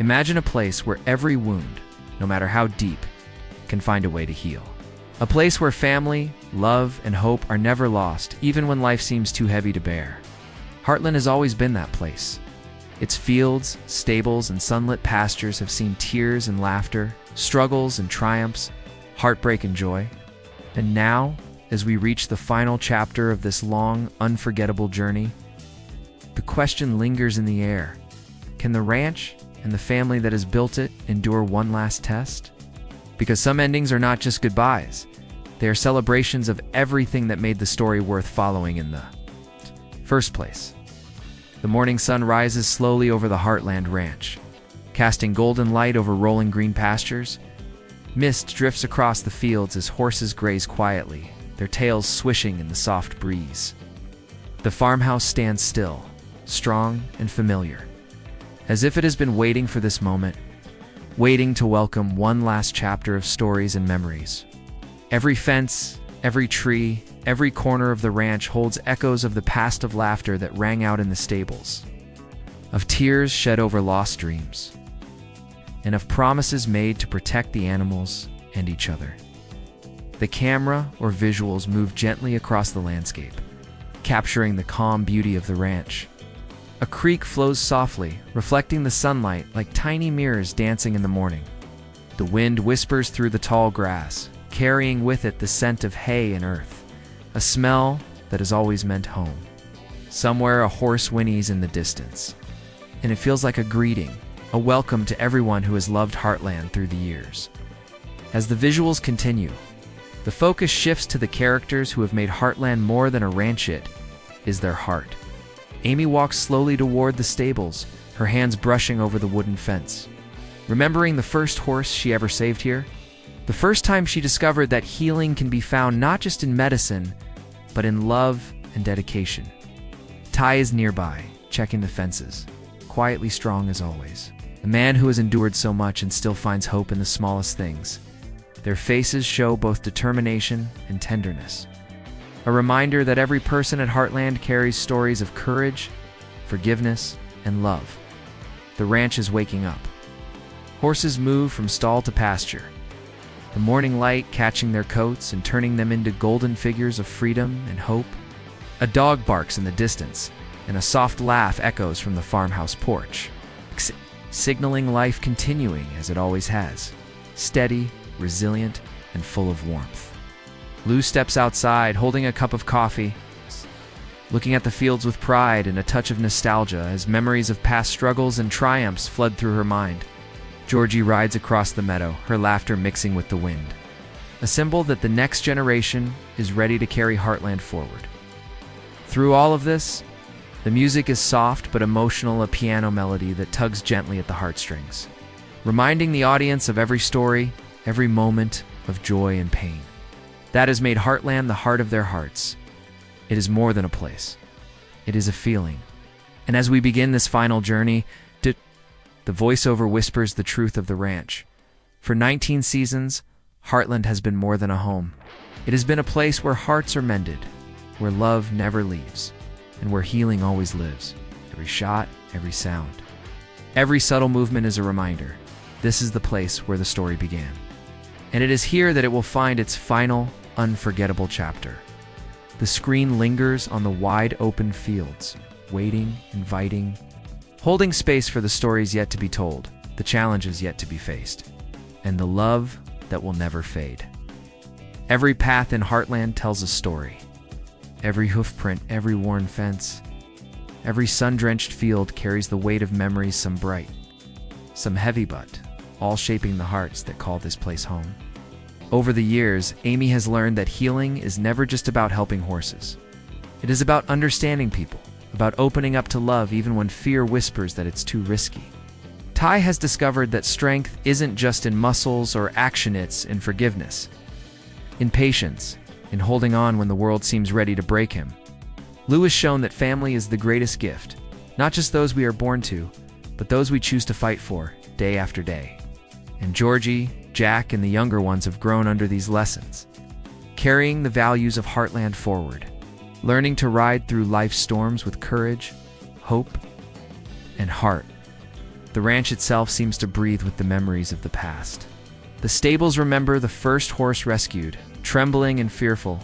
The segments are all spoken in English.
Imagine a place where every wound, no matter how deep, can find a way to heal. A place where family, love, and hope are never lost, even when life seems too heavy to bear. Heartland has always been that place. Its fields, stables, and sunlit pastures have seen tears and laughter, struggles and triumphs, heartbreak and joy. And now, as we reach the final chapter of this long, unforgettable journey, the question lingers in the air. Can the ranch and the family that has built it endure one last test? Because some endings are not just goodbyes. They are celebrations of everything that made the story worth following in the first place. The morning sun rises slowly over the Heartland Ranch, casting golden light over rolling green pastures. Mist drifts across the fields as horses graze quietly, their tails swishing in the soft breeze. The farmhouse stands still, strong and familiar, as if it has been waiting for this moment, waiting to welcome one last chapter of stories and memories. Every fence, every tree, every corner of the ranch holds echoes of the past, of laughter that rang out in the stables, of tears shed over lost dreams, and of promises made to protect the animals and each other. The camera or visuals move gently across the landscape, capturing the calm beauty of the ranch. A creek flows softly, reflecting the sunlight like tiny mirrors dancing in the morning. The wind whispers through the tall grass, carrying with it the scent of hay and earth, a smell that has always meant home. Somewhere a horse whinnies in the distance, and it feels like a greeting, a welcome to everyone who has loved Heartland through the years. As the visuals continue, the focus shifts to the characters who have made Heartland more than a ranch. It is their heart. Amy walks slowly toward the stables, her hands brushing over the wooden fence. Remembering the first horse she ever saved here, the first time she discovered that healing can be found not just in medicine, but in love and dedication. Ty is nearby, checking the fences, quietly strong as always. A man who has endured so much and still finds hope in the smallest things. Their faces show both determination and tenderness. A reminder that every person at Heartland carries stories of courage, forgiveness, and love. The ranch is waking up. Horses move from stall to pasture, the morning light catching their coats and turning them into golden figures of freedom and hope. A dog barks in the distance, and a soft laugh echoes from the farmhouse porch, signaling life continuing as it always has, steady, resilient, and full of warmth. Lou steps outside, holding a cup of coffee, looking at the fields with pride and a touch of nostalgia as memories of past struggles and triumphs flood through her mind. Georgie rides across the meadow, her laughter mixing with the wind, a symbol that the next generation is ready to carry Heartland forward. Through all of this, the music is soft but emotional, a piano melody that tugs gently at the heartstrings, reminding the audience of every story, every moment of joy and pain. That has made Heartland the heart of their hearts. It is more than a place. It is a feeling. And as we begin this final journey, the voiceover whispers the truth of the ranch. For 19 seasons, Heartland has been more than a home. It has been a place where hearts are mended, where love never leaves, and where healing always lives. Every shot, every sound, every subtle movement is a reminder. This is the place where the story began. And it is here that it will find its final, unforgettable chapter. The screen lingers on the wide open fields, waiting, inviting, holding space for the stories yet to be told, the challenges yet to be faced, and the love that will never fade. Every path in Heartland tells a story. Every hoofprint, every worn fence, every sun-drenched field carries the weight of memories, some bright, some heavy, but all shaping the hearts that call this place home. Over the years, Amy has learned that healing is never just about helping horses. It is about understanding people, about opening up to love even when fear whispers that it's too risky. Ty has discovered that strength isn't just in muscles or action, it's in forgiveness, in patience, in holding on when the world seems ready to break him. Lou has shown that family is the greatest gift, not just those we are born to, but those we choose to fight for day after day. And Georgie, Jack, and the younger ones have grown under these lessons, carrying the values of Heartland forward, learning to ride through life's storms with courage, hope, and heart. The ranch itself seems to breathe with the memories of the past. The stables remember the first horse rescued, trembling and fearful,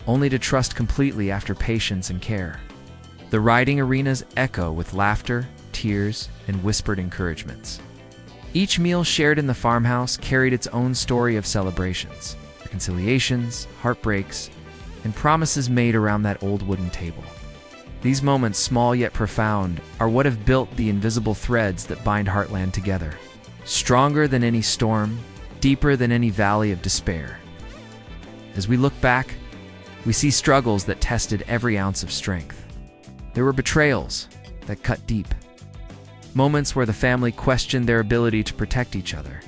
only to trust completely after patience and care. The riding arenas echo with laughter, tears, and whispered encouragements. Each meal shared in the farmhouse carried its own story of celebrations, reconciliations, heartbreaks, and promises made around that old wooden table. These moments, small yet profound, are what have built the invisible threads that bind Heartland together. Stronger than any storm, deeper than any valley of despair. As we look back, we see struggles that tested every ounce of strength. There were betrayals that cut deep. Moments where the family questioned their ability to protect each other.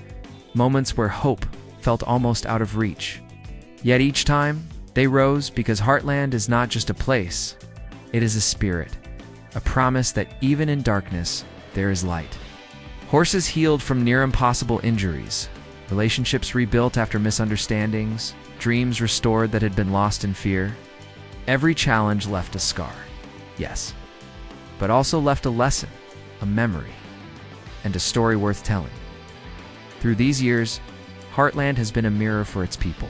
Moments where hope felt almost out of reach. Yet each time, they rose because Heartland is not just a place, it is a spirit, a promise that even in darkness, there is light. Horses healed from near impossible injuries, relationships rebuilt after misunderstandings, dreams restored that had been lost in fear. Every challenge left a scar, yes, but also left a lesson, a memory, and a story worth telling. Through these years, Heartland has been a mirror for its people.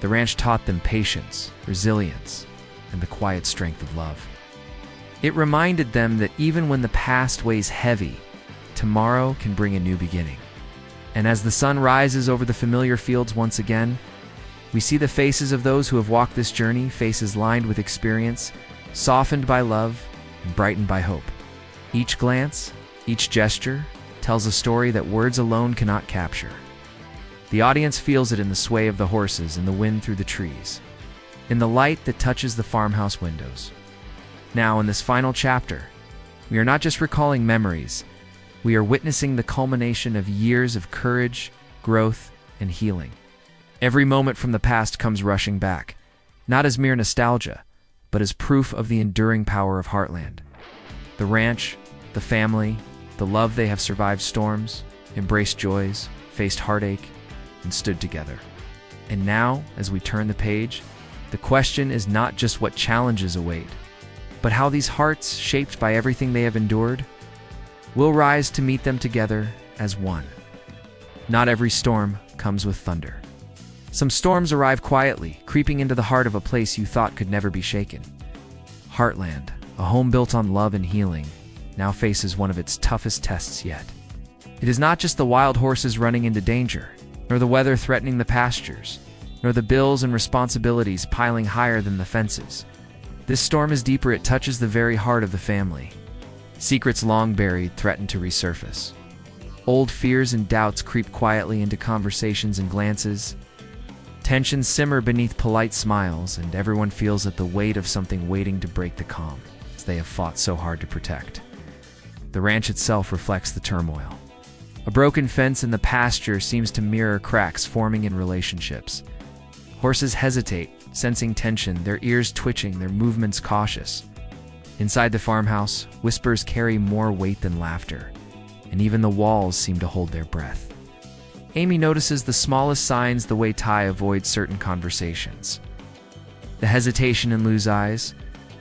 The ranch taught them patience, resilience, and the quiet strength of love. It reminded them that even when the past weighs heavy, tomorrow can bring a new beginning. And as the sun rises over the familiar fields once again, we see the faces of those who have walked this journey, faces lined with experience, softened by love, and brightened by hope. Each glance, each gesture, tells a story that words alone cannot capture. The audience feels it in the sway of the horses and the wind through the trees, in the light that touches the farmhouse windows. Now, in this final chapter, we are not just recalling memories, we are witnessing the culmination of years of courage, growth, and healing. Every moment from the past comes rushing back, not as mere nostalgia, but as proof of the enduring power of Heartland. The ranch, the family, the love they have survived storms, embraced joys, faced heartache, and stood together. And now, as we turn the page, the question is not just what challenges await, but how these hearts, shaped by everything they have endured, will rise to meet them together as one. Not every storm comes with thunder. Some storms arrive quietly, creeping into the heart of a place you thought could never be shaken. Heartland, a home built on love and healing, now faces one of its toughest tests yet. It is not just the wild horses running into danger, nor the weather threatening the pastures, nor the bills and responsibilities piling higher than the fences. This storm is deeper, it touches the very heart of the family. Secrets long buried threaten to resurface. Old fears and doubts creep quietly into conversations and glances. Tensions simmer beneath polite smiles, and everyone feels that the weight of something waiting to break the calm, as they have fought so hard to protect. The ranch itself reflects the turmoil. A broken fence in the pasture seems to mirror cracks forming in relationships. Horses hesitate, sensing tension, their ears twitching, their movements cautious. Inside the farmhouse, whispers carry more weight than laughter, and even the walls seem to hold their breath. Amy notices the smallest signs, the way Ty avoids certain conversations. The hesitation in Lou's eyes,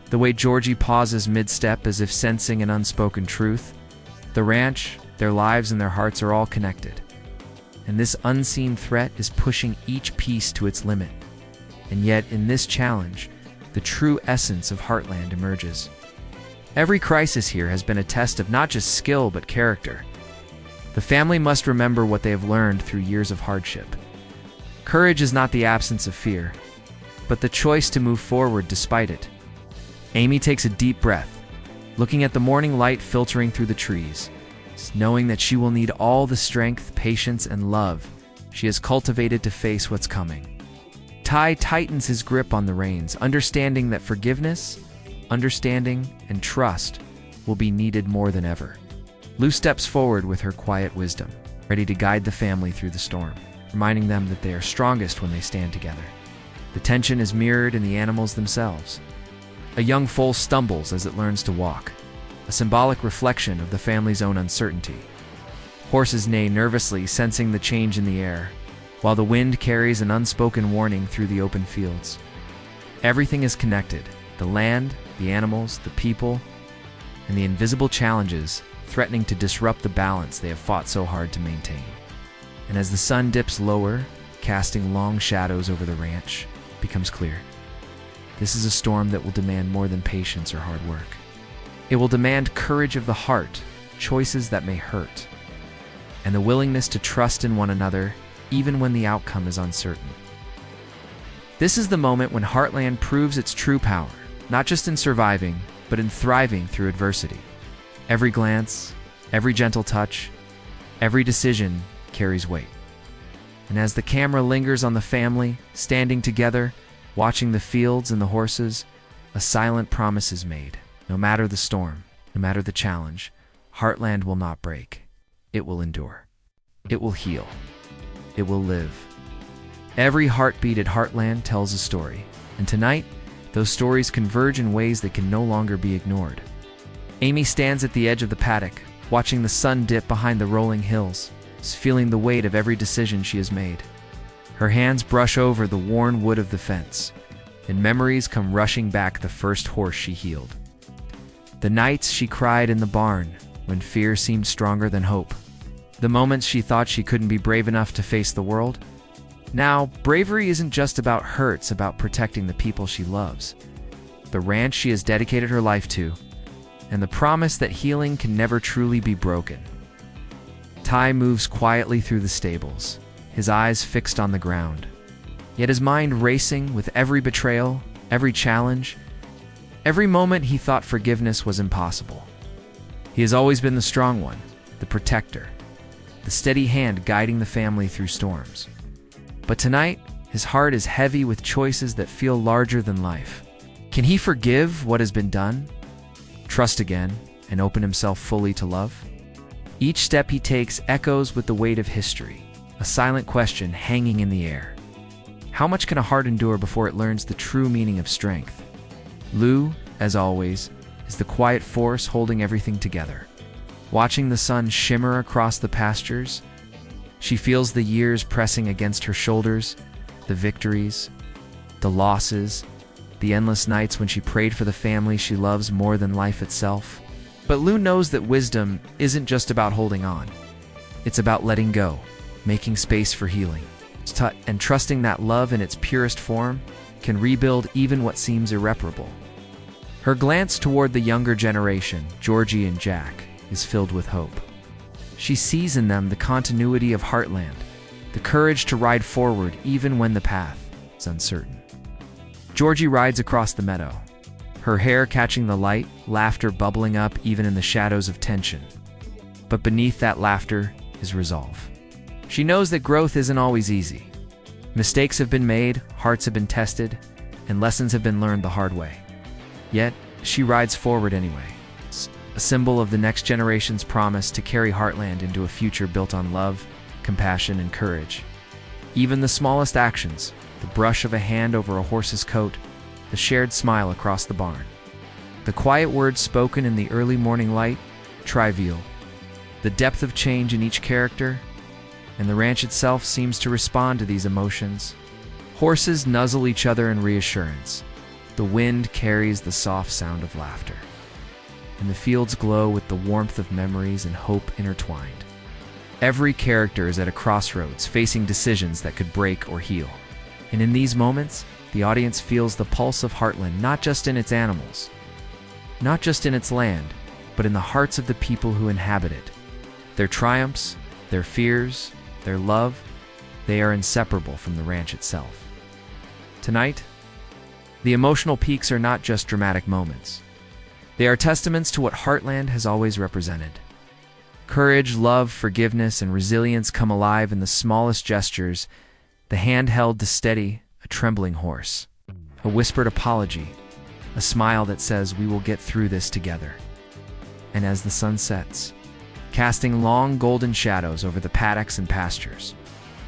the way Georgie pauses mid-step as if sensing an unspoken truth. The ranch, their lives and their hearts are all connected. And this unseen threat is pushing each piece to its limit. And yet, in this challenge, the true essence of Heartland emerges. Every crisis here has been a test of not just skill, but character. The family must remember what they have learned through years of hardship. Courage is not the absence of fear, but the choice to move forward despite it. Amy takes a deep breath, looking at the morning light filtering through the trees, knowing that she will need all the strength, patience, and love she has cultivated to face what's coming. Ty tightens his grip on the reins, understanding that forgiveness, understanding, and trust will be needed more than ever. Lou steps forward with her quiet wisdom, ready to guide the family through the storm, reminding them that they are strongest when they stand together. The tension is mirrored in the animals themselves. A young foal stumbles as it learns to walk, a symbolic reflection of the family's own uncertainty. Horses neigh nervously, sensing the change in the air, while the wind carries an unspoken warning through the open fields. Everything is connected: the land, the animals, the people, and the invisible challenges threatening to disrupt the balance they have fought so hard to maintain. And as the sun dips lower, casting long shadows over the ranch, it becomes clear. This is a storm that will demand more than patience or hard work. It will demand courage of the heart, choices that may hurt, and the willingness to trust in one another even when the outcome is uncertain. This is the moment when Heartland proves its true power, not just in surviving, but in thriving through adversity. Every glance, every gentle touch, every decision carries weight. And as the camera lingers on the family, standing together, watching the fields and the horses, a silent promise is made. No matter the storm, no matter the challenge, Heartland will not break. It will endure. It will heal. It will live. Every heartbeat at Heartland tells a story, and tonight, those stories converge in ways that can no longer be ignored. Amy stands at the edge of the paddock, watching the sun dip behind the rolling hills, feeling the weight of every decision she has made. Her hands brush over the worn wood of the fence, and memories come rushing back the first horse she healed. The nights she cried in the barn when fear seemed stronger than hope. The moments she thought she couldn't be brave enough to face the world. Now, bravery isn't just about her, it's about protecting the people she loves, the ranch she has dedicated her life to, and the promise that healing can never truly be broken. Ty moves quietly through the stables, his eyes fixed on the ground, yet his mind racing with every betrayal, every challenge, every moment he thought forgiveness was impossible. He has always been the strong one, the protector, the steady hand guiding the family through storms. But tonight, his heart is heavy with choices that feel larger than life. Can he forgive what has been done, trust again, and open himself fully to love? Each step he takes echoes with the weight of history, a silent question hanging in the air. How much can a heart endure before it learns the true meaning of strength? Lou, as always, is the quiet force holding everything together. Watching the sun shimmer across the pastures, she feels the years pressing against her shoulders, the victories, the losses, the endless nights when she prayed for the family she loves more than life itself. But Lou knows that wisdom isn't just about holding on. It's about letting go, making space for healing, and trusting that love in its purest form can rebuild even what seems irreparable. Her glance toward the younger generation, Georgie and Jack, is filled with hope. She sees in them the continuity of Heartland, the courage to ride forward even when the path is uncertain. Georgie rides across the meadow, her hair catching the light, laughter bubbling up even in the shadows of tension. But beneath that laughter is resolve. She knows that growth isn't always easy. Mistakes have been made, hearts have been tested, and lessons have been learned the hard way. Yet, she rides forward anyway, a symbol of the next generation's promise to carry Heartland into a future built on love, compassion, and courage. Even the smallest actions, the brush of a hand over a horse's coat, the shared smile across the barn, the quiet words spoken in the early morning light, trivial. The depth of change in each character, and the ranch itself seems to respond to these emotions. Horses nuzzle each other in reassurance. The wind carries the soft sound of laughter, and the fields glow with the warmth of memories and hope intertwined. Every character is at a crossroads, facing decisions that could break or heal. And in these moments, the audience feels the pulse of Heartland, not just in its animals, not just in its land, but in the hearts of the people who inhabit it. Their triumphs, their fears, their love, they are inseparable from the ranch itself. Tonight, the emotional peaks are not just dramatic moments. They are testaments to what Heartland has always represented. Courage, love, forgiveness, and resilience come alive in the smallest gestures, the hand held to steady a trembling horse, a whispered apology, a smile that says, "We will get through this together." And as the sun sets, casting long golden shadows over the paddocks and pastures,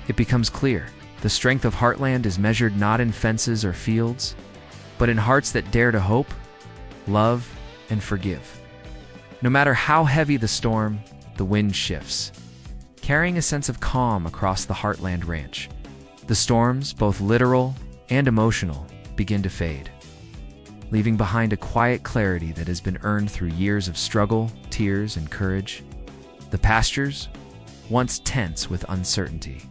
it becomes clear the strength of Heartland is measured not in fences or fields, but in hearts that dare to hope, love, and forgive. No matter how heavy the storm, the wind shifts, carrying a sense of calm across the Heartland ranch. The storms, both literal and emotional, begin to fade, leaving behind a quiet clarity that has been earned through years of struggle, tears and courage. The pastures, once tense with uncertainty,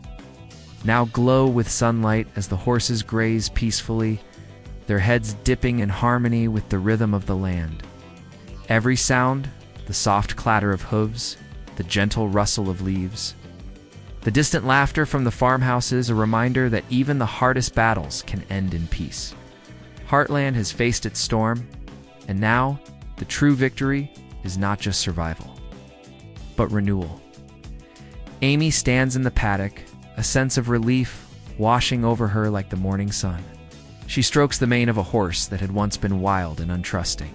now glow with sunlight as the horses graze peacefully, their heads dipping in harmony with the rhythm of the land. Every sound, the soft clatter of hooves, the gentle rustle of leaves, the distant laughter from the farmhouses, a reminder that even the hardest battles can end in peace. Heartland has faced its storm, and now the true victory is not just survival, but renewal. Amy stands in the paddock, a sense of relief washing over her like the morning sun. She strokes the mane of a horse that had once been wild and untrusting,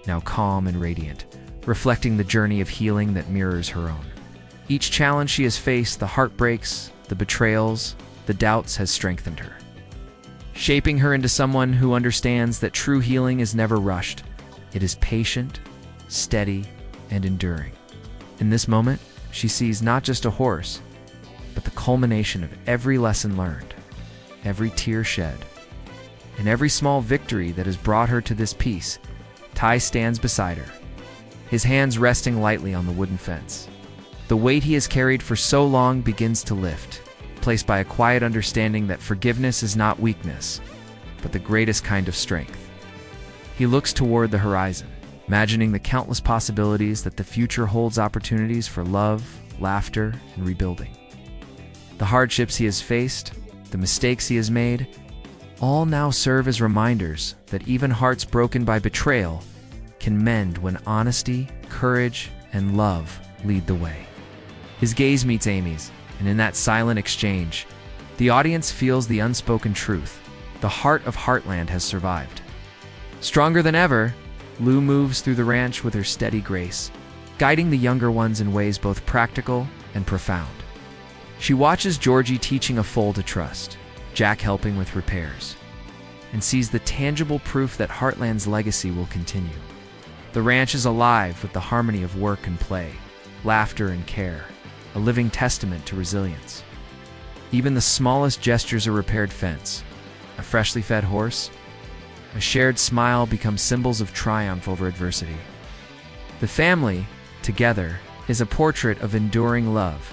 now calm and radiant, reflecting the journey of healing that mirrors her own. Each challenge she has faced, the heartbreaks, the betrayals, the doubts, has strengthened her, shaping her into someone who understands that true healing is never rushed. It is patient, steady, and enduring. In this moment, she sees not just a horse, but the culmination of every lesson learned, every tear shed, and every small victory that has brought her to this peace. Ty stands beside her, his hands resting lightly on the wooden fence. The weight he has carried for so long begins to lift, placed by a quiet understanding that forgiveness is not weakness, but the greatest kind of strength. He looks toward the horizon, imagining the countless possibilities that the future holds, opportunities for love, laughter, and rebuilding. The hardships he has faced, the mistakes he has made, all now serve as reminders that even hearts broken by betrayal can mend when honesty, courage, and love lead the way. His gaze meets Amy's, and in that silent exchange, the audience feels the unspoken truth. The heart of Heartland has survived. Stronger than ever, Lou moves through the ranch with her steady grace, guiding the younger ones in ways both practical and profound. She watches Georgie teaching a foal to trust, Jack helping with repairs, and sees the tangible proof that Heartland's legacy will continue. The ranch is alive with the harmony of work and play, laughter and care, a living testament to resilience. Even the smallest gestures, a repaired fence, a freshly fed horse, a shared smile, become symbols of triumph over adversity. The family, together, is a portrait of enduring love,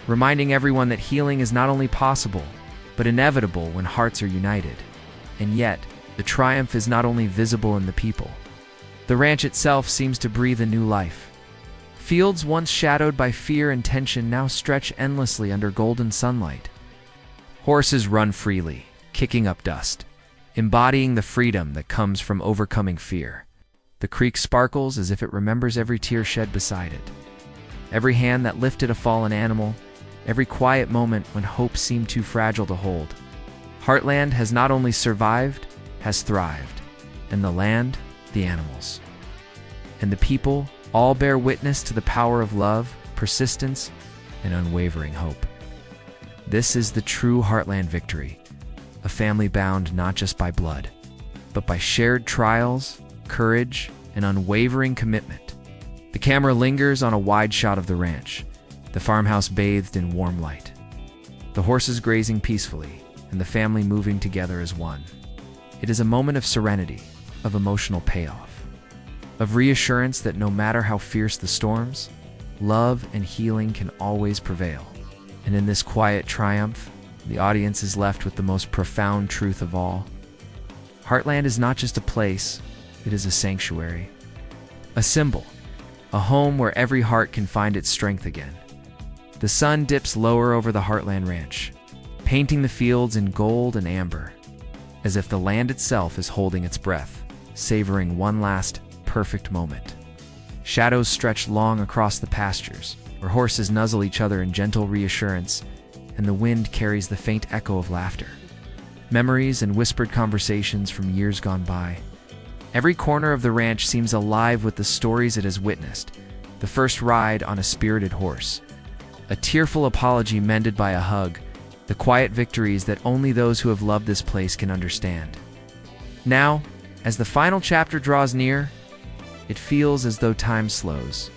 reminding everyone that healing is not only possible, but inevitable when hearts are united. And yet, the triumph is not only visible in the people. The ranch itself seems to breathe a new life. Fields once shadowed by fear and tension now stretch endlessly under golden sunlight. Horses run freely, kicking up dust, embodying the freedom that comes from overcoming fear. The creek sparkles as if it remembers every tear shed beside it, every hand that lifted a fallen animal, every quiet moment when hope seemed too fragile to hold. Heartland has not only survived, has thrived, and the land, the animals, and the people all bear witness to the power of love, persistence, and unwavering hope. This is the true Heartland victory, a family bound not just by blood, but by shared trials, courage, and unwavering commitment. The camera lingers on a wide shot of the ranch, the farmhouse bathed in warm light, the horses grazing peacefully, and the family moving together as one. It is a moment of serenity, of emotional payoff, of reassurance that no matter how fierce the storms, love and healing can always prevail. And in this quiet triumph, the audience is left with the most profound truth of all. Heartland is not just a place, it is a sanctuary, a symbol, a home where every heart can find its strength again. The sun dips lower over the Heartland Ranch, painting the fields in gold and amber, as if the land itself is holding its breath, savoring one last perfect moment. Shadows stretch long across the pastures, where horses nuzzle each other in gentle reassurance, and the wind carries the faint echo of laughter. Memories and whispered conversations from years gone by. Every corner of the ranch seems alive with the stories it has witnessed. The first ride on a spirited horse, a tearful apology mended by a hug, the quiet victories that only those who have loved this place can understand. Now, as the final chapter draws near, it feels as though time slows,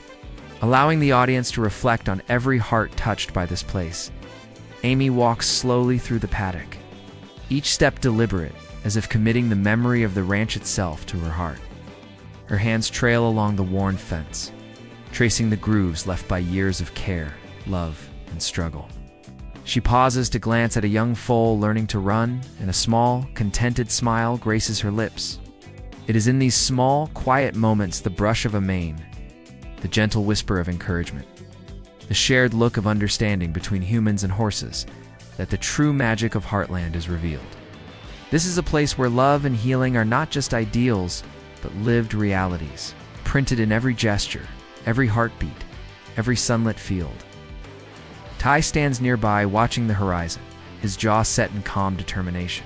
allowing the audience to reflect on every heart touched by this place. Amy walks slowly through the paddock, each step deliberate, as if committing the memory of the ranch itself to her heart. Her hands trail along the worn fence, tracing the grooves left by years of care, love, and struggle. She pauses to glance at a young foal learning to run, and a small, contented smile graces her lips. It is in these small, quiet moments, the brush of a mane, the gentle whisper of encouragement, the shared look of understanding between humans and horses, that the true magic of Heartland is revealed. This is a place where love and healing are not just ideals, but lived realities, printed in every gesture, every heartbeat, every sunlit field. Ty stands nearby, watching the horizon, his jaw set in calm determination.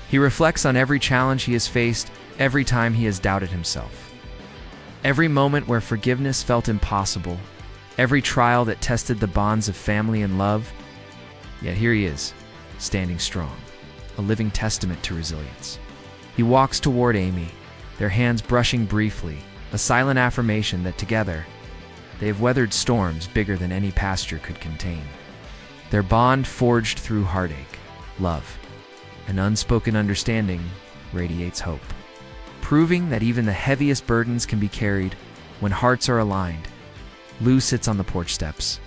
He reflects on every challenge he has faced, every time he has doubted himself. Every moment where forgiveness felt impossible, every trial that tested the bonds of family and love. Yet here he is, standing strong, a living testament to resilience. He walks toward Amy, their hands brushing briefly, a silent affirmation that together, they have weathered storms bigger than any pasture could contain. Their bond, forged through heartache, love, and unspoken understanding, radiates hope, proving that even the heaviest burdens can be carried when hearts are aligned. Lou sits on the porch steps,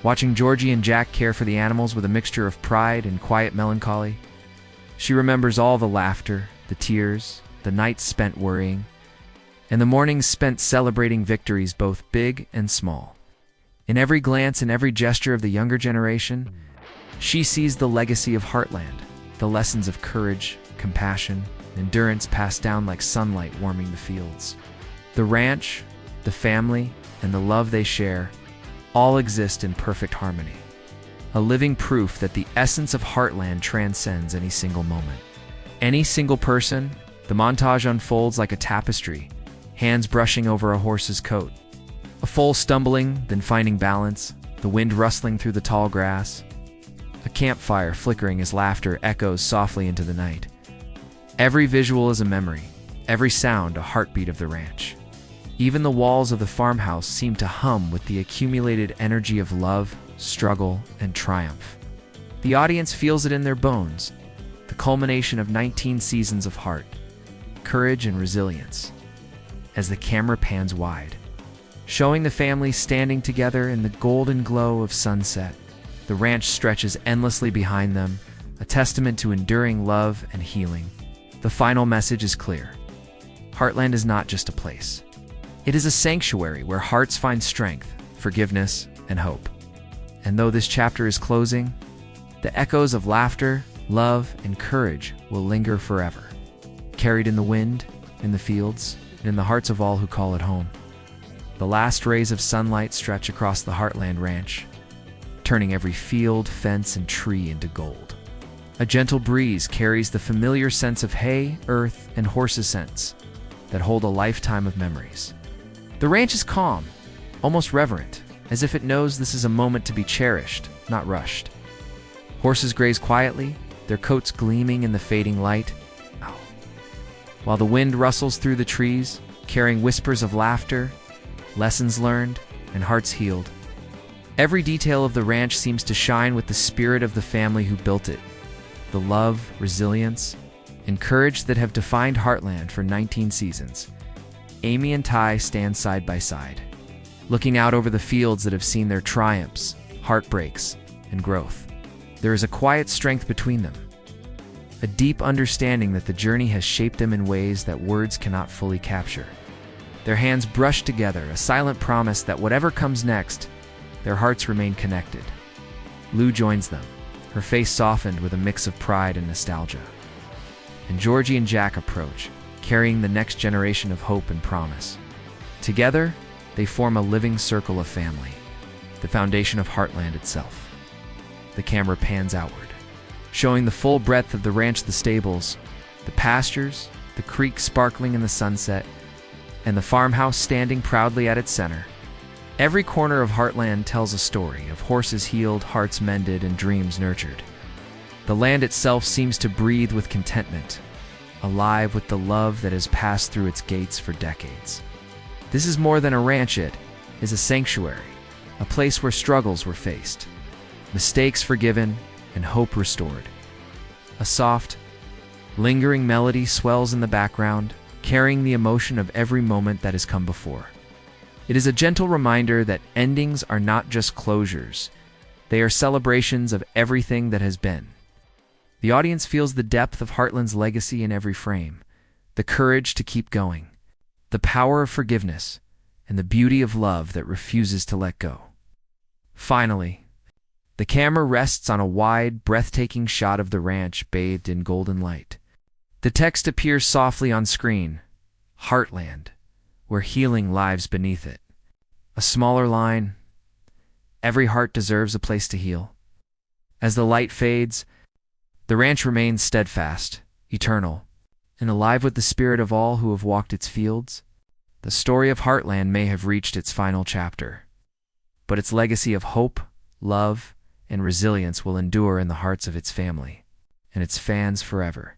watching Georgie and Jack care for the animals with a mixture of pride and quiet melancholy. She remembers all the laughter, the tears, the nights spent worrying, and the mornings spent celebrating victories both big and small. In every glance and every gesture of the younger generation, she sees the legacy of Heartland, the lessons of courage, compassion, and endurance passed down like sunlight warming the fields. The ranch, the family, and the love they share all exist in perfect harmony, a living proof that the essence of Heartland transcends any single moment. Any single person. The montage unfolds like a tapestry, hands brushing over a horse's coat, a foal stumbling, then finding balance, the wind rustling through the tall grass, a campfire flickering as laughter echoes softly into the night. Every visual is a memory, every sound a heartbeat of the ranch. Even the walls of the farmhouse seem to hum with the accumulated energy of love, struggle, and triumph. The audience feels it in their bones, the culmination of 19 seasons of heart, courage, and resilience. As the camera pans wide, showing the family standing together in the golden glow of sunset, the ranch stretches endlessly behind them, a testament to enduring love and healing. The final message is clear. Heartland is not just a place. It is a sanctuary where hearts find strength, forgiveness, and hope. And though this chapter is closing, the echoes of laughter, love, and courage will linger forever, carried in the wind, in the fields, and in the hearts of all who call it home. The last rays of sunlight stretch across the Heartland Ranch, turning every field, fence, and tree into gold. A gentle breeze carries the familiar scents of hay, earth, and horses' scents that hold a lifetime of memories. The ranch is calm, almost reverent, as if it knows this is a moment to be cherished, not rushed. Horses graze quietly, their coats gleaming in the fading light, while the wind rustles through the trees, carrying whispers of laughter, lessons learned, and hearts healed. Every detail of the ranch seems to shine with the spirit of the family who built it, the love, resilience, and courage that have defined Heartland for 19 seasons. Amy and Ty stand side by side, looking out over the fields that have seen their triumphs, heartbreaks, and growth. There is a quiet strength between them, a deep understanding that the journey has shaped them in ways that words cannot fully capture. Their hands brush together, a silent promise that whatever comes next, their hearts remain connected. Lou joins them, her face softened with a mix of pride and nostalgia. And Georgie and Jack approach, carrying the next generation of hope and promise. Together, they form a living circle of family, the foundation of Heartland itself. The camera pans outward, showing the full breadth of the ranch, the stables, the pastures, the creek sparkling in the sunset, and the farmhouse standing proudly at its center. Every corner of Heartland tells a story of horses healed, hearts mended, and dreams nurtured. The land itself seems to breathe with contentment, alive with the love that has passed through its gates for decades. This is more than a ranch, it is a sanctuary, a place where struggles were faced, mistakes forgiven, and hope restored. A soft, lingering melody swells in the background, carrying the emotion of every moment that has come before. It is a gentle reminder that endings are not just closures. They are celebrations of everything that has been. The audience feels the depth of Heartland's legacy in every frame, the courage to keep going, the power of forgiveness, and the beauty of love that refuses to let go. Finally, the camera rests on a wide, breathtaking shot of the ranch bathed in golden light. The text appears softly on screen, Heartland, where healing lives beneath it. A smaller line, every heart deserves a place to heal. As the light fades, the ranch remains steadfast, eternal, and alive with the spirit of all who have walked its fields. The story of Heartland may have reached its final chapter, but its legacy of hope, love, and resilience will endure in the hearts of its family and its fans forever.